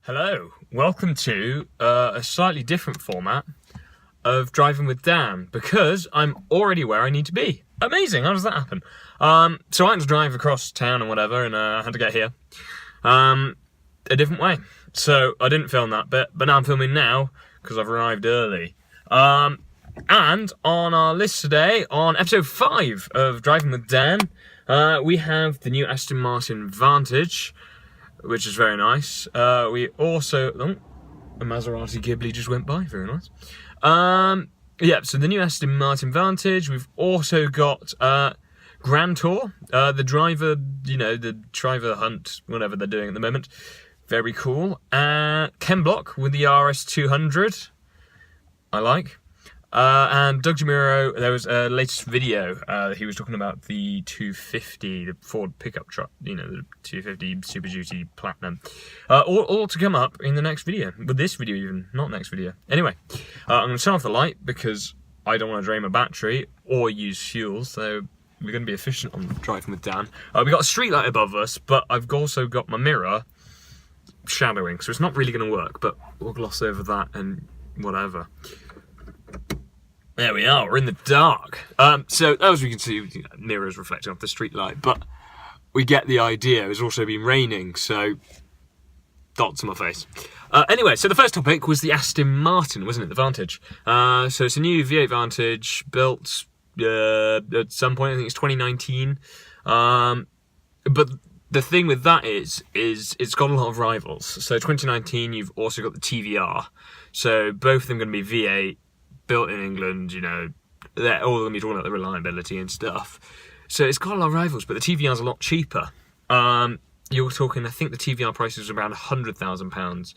Hello, welcome to a slightly different format of Driving with Dan, because I'm already where I need to be. Amazing, how does that happen? So I had to drive across town and whatever, and I had to get here a different way. So I didn't film that bit, but now I'm filming now, because I've arrived early. And on our list today, on episode 5 of Driving with Dan, we have the new Aston Martin Vantage, which is very nice. We also... Oh, a Maserati Ghibli just went by, very nice. Yeah, so the new Aston Martin Vantage. We've also got Grand Tour, the driver, the driver hunt, whatever they're doing at the moment. Very cool. Ken Block with the RS200, I like. And Doug DeMuro, there was a latest video, he was talking about the 250, the Ford pickup truck, the 250 Super Duty Platinum. All to come up in the next video, with this video even, not next video. Anyway, I'm going to turn off the light because I don't want to drain my battery or use fuel, so we're going to be efficient on Driving with Dan. We've got a street light above us, but I've also got my mirror shadowing, so it's not really going to work, but we'll gloss over that and whatever. There we are, we're in the dark. So as we can see, mirrors reflecting off the street light, but we get the idea. It's also been raining, so dots on my face. Anyway, so the first topic was the Aston Martin, wasn't it, the Vantage? So it's a new V8 Vantage built at some point, I think it's 2019. But the thing with that is it's got a lot of rivals. So 2019, you've also got the TVR. So both of them going to be V8. Built in England, they're all going to be talking about the reliability and stuff. So it's got a lot of rivals, but the TVR's a lot cheaper. You're talking, I think the TVR price is around £100,000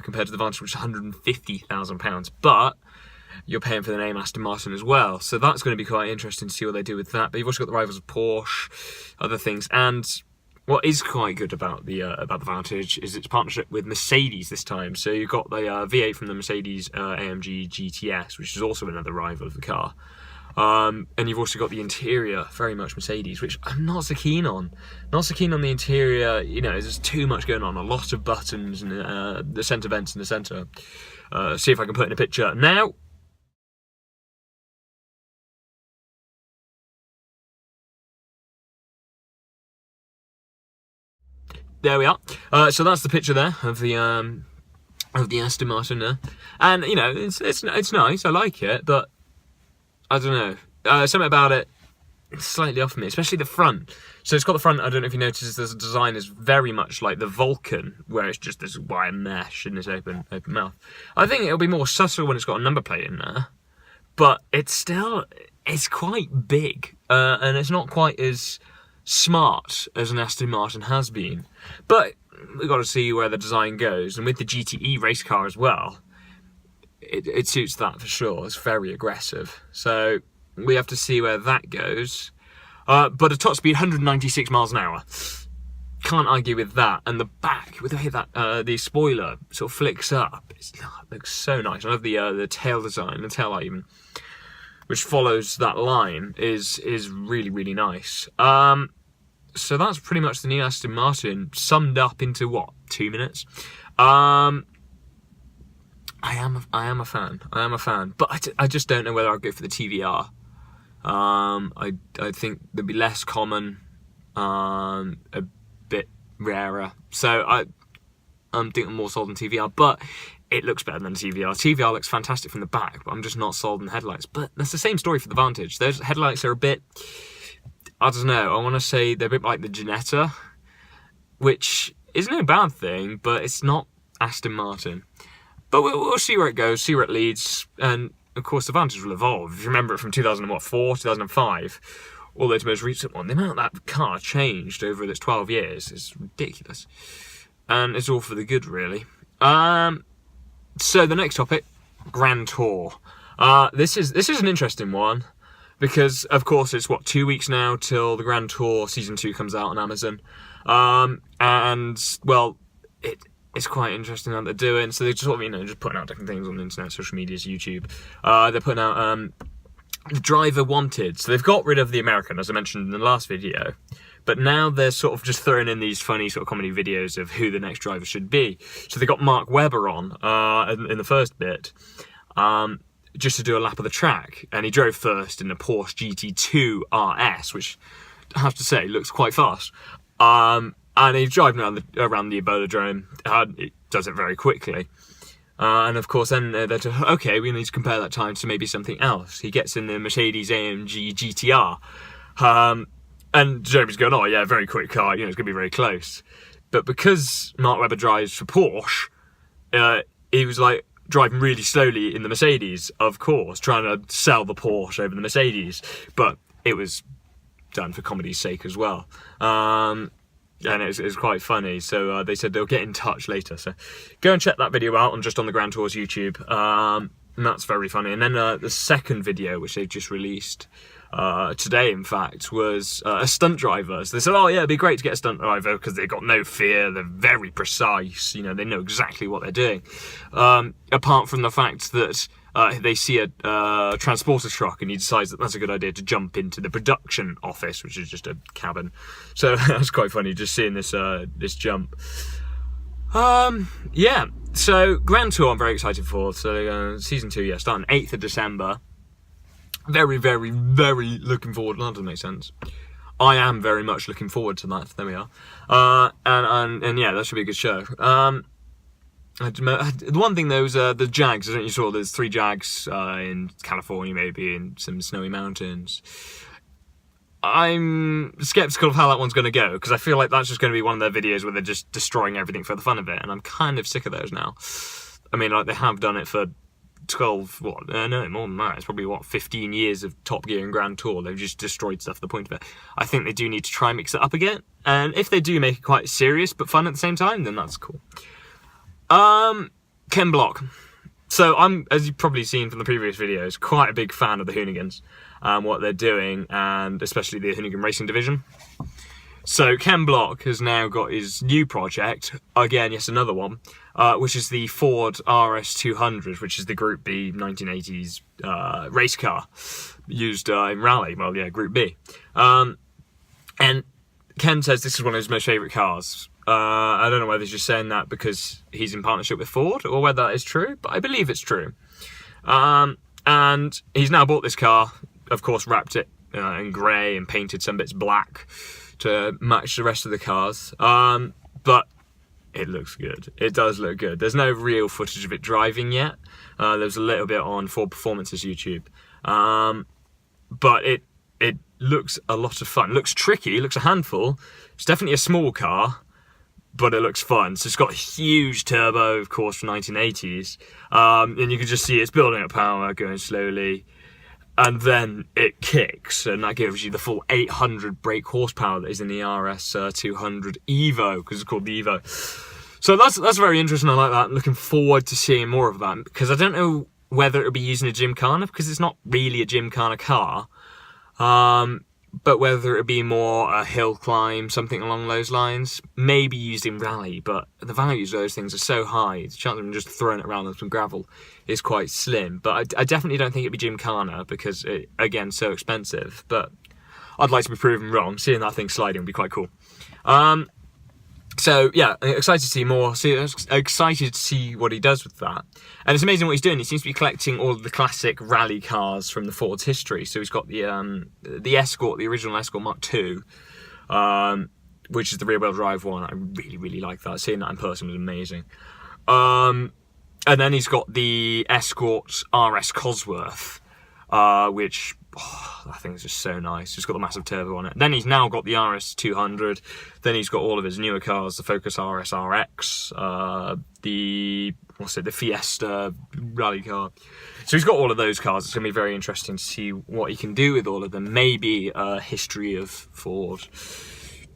compared to the Vantage, which is £150,000. But you're paying for the name Aston Martin as well. So that's going to be quite interesting to see what they do with that. But you've also got the rivals of Porsche, other things. And what is quite good about the Vantage is its partnership with Mercedes this time. So you've got the V8 from the Mercedes AMG GTS, which is also another rival of the car. And you've also got the interior, very much Mercedes, which I'm not so keen on. Not so keen on the interior, there's too much going on. A lot of buttons and the centre vents in the centre. See if I can put in a picture now. There we are. So that's the picture there of the Aston Martin there, and it's nice. I like it, but I don't know. Something about it slightly off me, especially the front. So it's got the front. I don't know if you noticed. The design is very much like the Vulcan, where it's just this wire mesh and this open mouth. I think it'll be more subtle when it's got a number plate in there, but it's quite big, and it's not quite as smart as an Aston Martin has been, but we've got to see where the design goes. And with the GTE race car as well, it suits that for sure. It's very aggressive, so we have to see where that goes. But a top speed 196 miles an hour, can't argue with that. And the back, with the way that the spoiler sort of flicks up, it looks so nice. I love the tail design, the tail light even, which follows that line, is really, really nice. So that's pretty much the new Aston Martin summed up into what, 2 minutes. I am a fan, but I just don't know whether I'll go for the TVR. I think there'd be less common, a bit rarer. So I'm thinking more sold on TVR, but it looks better than the TVR. TVR looks fantastic from the back, but I'm just not sold on the headlights. But that's the same story for the Vantage. Those headlights are a bit, I don't know, I want to say they're a bit like the Ginetta, which is no bad thing, but it's not Aston Martin. But we'll see where it goes, see where it leads, and of course the Vantage will evolve. If you remember it from 2004, 2005, all those most recent one, the amount that car changed over its 12 years is ridiculous. And it's all for the good, really. So the next topic, Grand Tour. This is an interesting one, because of course it's 2 weeks now till the Grand Tour Season 2 comes out on Amazon. And well, it's quite interesting what they're doing. So they're just putting out different things on the internet, social medias, YouTube. They're putting out the driver wanted. So they've got rid of the American, as I mentioned in the last video, but now they're sort of just throwing in these funny sort of comedy videos of who the next driver should be. So they got Mark Webber on in the first bit, just to do a lap of the track, and he drove first in the Porsche GT2 RS, which I have to say looks quite fast. And he's driving around the Abolodrome. It does it very quickly. And of course, then they're okay, we need to compare that time to maybe something else. He gets in the Mercedes AMG GTR. And Jeremy's going, oh yeah, very quick car, it's going to be very close. But because Mark Webber drives for Porsche, he was like driving really slowly in the Mercedes, of course, trying to sell the Porsche over the Mercedes. But it was done for comedy's sake as well. And it was quite funny, so they said they'll get in touch later. So go and check that video out on the Grand Tours YouTube. And that's very funny. And then the second video, which they've just released today, in fact, was a stunt driver. So they said, oh yeah, it'd be great to get a stunt driver because they've got no fear, they're very precise, they know exactly what they're doing. Apart from the fact that they see a transporter truck and he decides that that's a good idea to jump into the production office, which is just a cabin. So that's quite funny, just seeing this jump. Yeah, so Grand Tour I'm very excited for. So season 2, yeah, starting 8th of December. Very, very, very looking forward. That doesn't make sense. I am very much looking forward to that. There we are. And yeah, that should be a good show. The one thing though is the Jags. I don't know if you saw there's 3 Jags in California, maybe in some snowy mountains. I'm skeptical of how that one's going to go, because I feel like that's just going to be one of their videos where they're just destroying everything for the fun of it, and I'm kind of sick of those now. I mean, like, they have done it for 12, no, more than that. It's probably, 15 years of Top Gear and Grand Tour. They've just destroyed stuff to the point of it. I think they do need to try and mix it up again, and if they do make it quite serious but fun at the same time, then that's cool. Ken Block. So I'm, as you've probably seen from the previous videos, quite a big fan of the Hoonigans and what they're doing, and especially the Hoonigan Racing Division. So Ken Block has now got his new project, again, yes, another one, which is the Ford RS200, which is the Group B 1980s race car used in rally. Well, yeah, Group B. And Ken says this is one of his most favourite cars. I don't know whether he's just saying that because he's in partnership with Ford or whether that is true, but I believe it's true. And he's now bought this car, of course, wrapped it in grey and painted some bits black to match the rest of the cars. But it looks good. It does look good. There's no real footage of it driving yet. There's a little bit on Ford Performance's YouTube. But it looks a lot of fun. It looks tricky, it looks a handful. It's definitely a small car, but it looks fun. So it's got a huge turbo, of course, from 1980s. And you can just see it's building up power, going slowly. And then it kicks, and that gives you the full 800 brake horsepower that is in the RS200 Evo, because it's called the Evo. So that's very interesting. I like that. I'm looking forward to seeing more of that, because I don't know whether it'll be using a Gymkhana, because it's not really a Gymkhana car. But whether it be more a hill climb, something along those lines, maybe used in rally, but the values of those things are so high, the chance of them just throwing it around on some gravel is quite slim. But I definitely don't think it'd be Gymkhana, because, again, so expensive. But I'd like to be proven wrong. Seeing that thing sliding would be quite cool. So, yeah, excited to see more. Excited to see what he does with that. And it's amazing what he's doing. He seems to be collecting all of the classic rally cars from the Ford's history. So he's got the Escort, the original Escort Mark II, which is the rear-wheel drive one. I really, really like that. Seeing that in person was amazing. And then he's got the Escort RS Cosworth, which... I think it's just so nice. It's got the massive turbo on it. Then he's now got the RS200. Then he's got all of his newer cars, the Focus RS RX, the Fiesta rally car. So he's got all of those cars. It's going to be very interesting to see what he can do with all of them. Maybe a history of Ford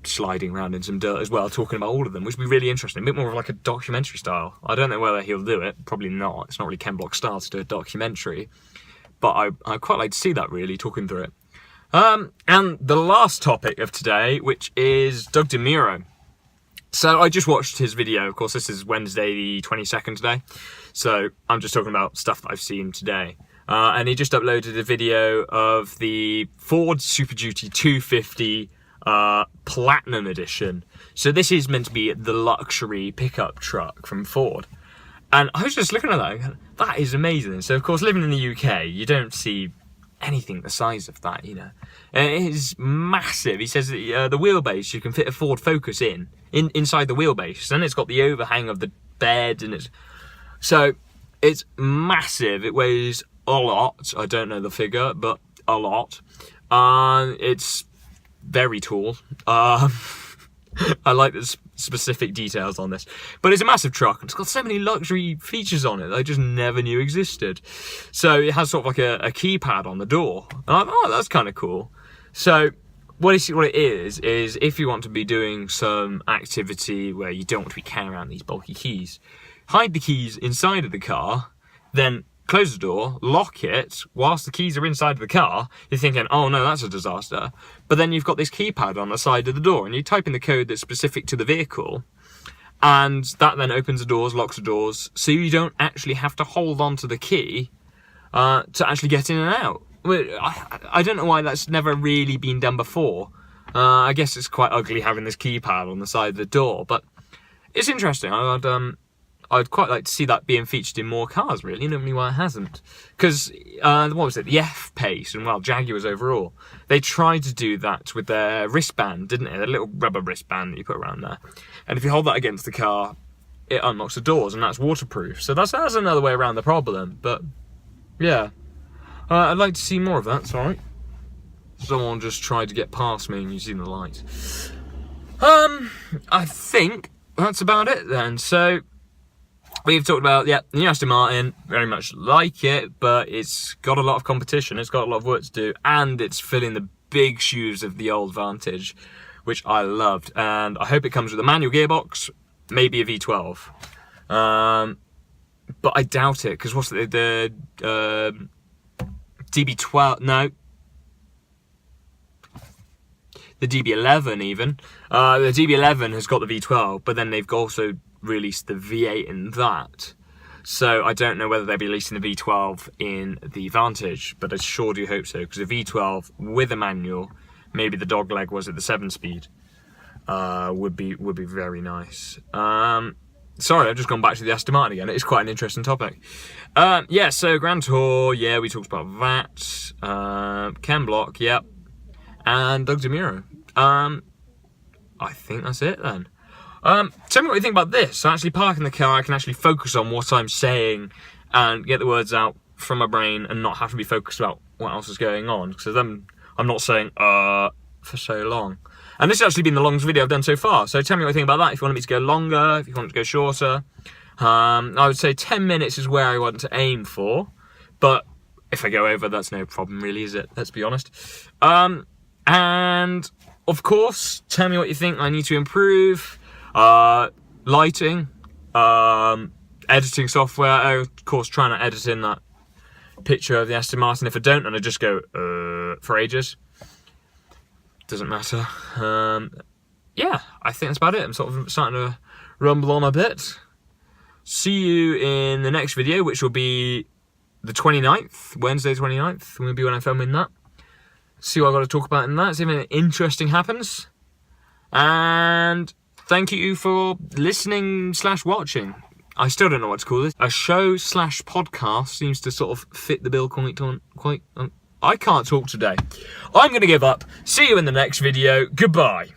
sliding around in some dirt as well, talking about all of them, which would be really interesting. A bit more of like a documentary style. I don't know whether he'll do it. Probably not. It's not really Ken Block's style to do a documentary. But I quite like to see that, really, talking through it. And the last topic of today, which is Doug DeMuro. So I just watched his video. Of course, this is Wednesday the 22nd today. So I'm just talking about stuff that I've seen today. and he just uploaded a video of the Ford Super Duty 250 Platinum Edition. So this is meant to be the luxury pickup truck from Ford. And I was just looking at that and going, that is amazing. So of course, living in the UK, you don't see anything the size of that, you know. And it is massive. He says that the wheelbase, you can fit a Ford Focus inside the wheelbase. And it's got the overhang of the bed, and it's massive. It weighs a lot. I don't know the figure, but a lot. It's very tall. I like the specific details on this. But it's a massive truck, and it's got so many luxury features on it that I just never knew existed. So it has sort of like a keypad on the door. And I'm like, oh, that's kind of cool. So what it is if you want to be doing some activity where you don't want to be carrying around these bulky keys, hide the keys inside of the car, then close the door, lock it, whilst the keys are inside of the car. You're thinking, oh no, that's a disaster. But then you've got this keypad on the side of the door, and you type in the code that's specific to the vehicle, and that then opens the doors, locks the doors, so you don't actually have to hold on to the key to actually get in and out. I don't know why that's never really been done before. I guess it's quite ugly having this keypad on the side of the door, but it's interesting. I'd quite like to see that being featured in more cars, really. I don't know why it hasn't. Because, what was it? The F-Pace and, well, Jaguars overall. They tried to do that with their wristband, didn't they? The little rubber wristband that you put around there. And if you hold that against the car, it unlocks the doors, and that's waterproof. So that's another way around the problem. But, yeah. I'd like to see more of that, sorry. Someone just tried to get past me and you've seen the light. I think that's about it then. So we've talked about, the new Aston Martin, very much like it, but it's got a lot of competition, it's got a lot of work to do, and it's filling the big shoes of the old Vantage, which I loved. And I hope it comes with a manual gearbox, maybe a V12. But I doubt it, because what's the DB12, no. The DB11 even. The DB11 has got the V12, but then they've also released the V8 in that. So I don't know whether they'll be releasing the V12 in the Vantage, but I sure do hope so, because a V12 with a manual, maybe the dogleg was at the 7-speed, would be very nice. Sorry, I've just gone back to the Aston Martin again. It's quite an interesting topic. Yeah, so Grand Tour, yeah, we talked about that. Ken Block, yep. And Doug DeMuro. I think that's it then. Tell me what you think about this. So actually parking the car, I can actually focus on what I'm saying and get the words out from my brain and not have to be focused about what else is going on. Because then I'm not saying, for so long. And this has actually been the longest video I've done so far. So tell me what you think about that. If you want me to go longer, if you want it to go shorter. I would say 10 minutes is where I want to aim for. But if I go over, that's no problem really, is it? Let's be honest. And of course, tell me what you think I need to improve. Lighting, editing software. Of course, trying to edit in that picture of the Aston Martin. If I don't, and I just go for ages. Doesn't matter. Yeah, I think that's about it. I'm sort of starting to rumble on a bit. See you in the next video, which will be the 29th, Wednesday 29th. Will be when I'm filming that. See what I've got to talk about in that. See if anything interesting happens. And thank you for listening / watching. I still don't know what to call this. A show / podcast seems to sort of fit the bill quite. I can't talk today. I'm going to give up. See you in the next video. Goodbye.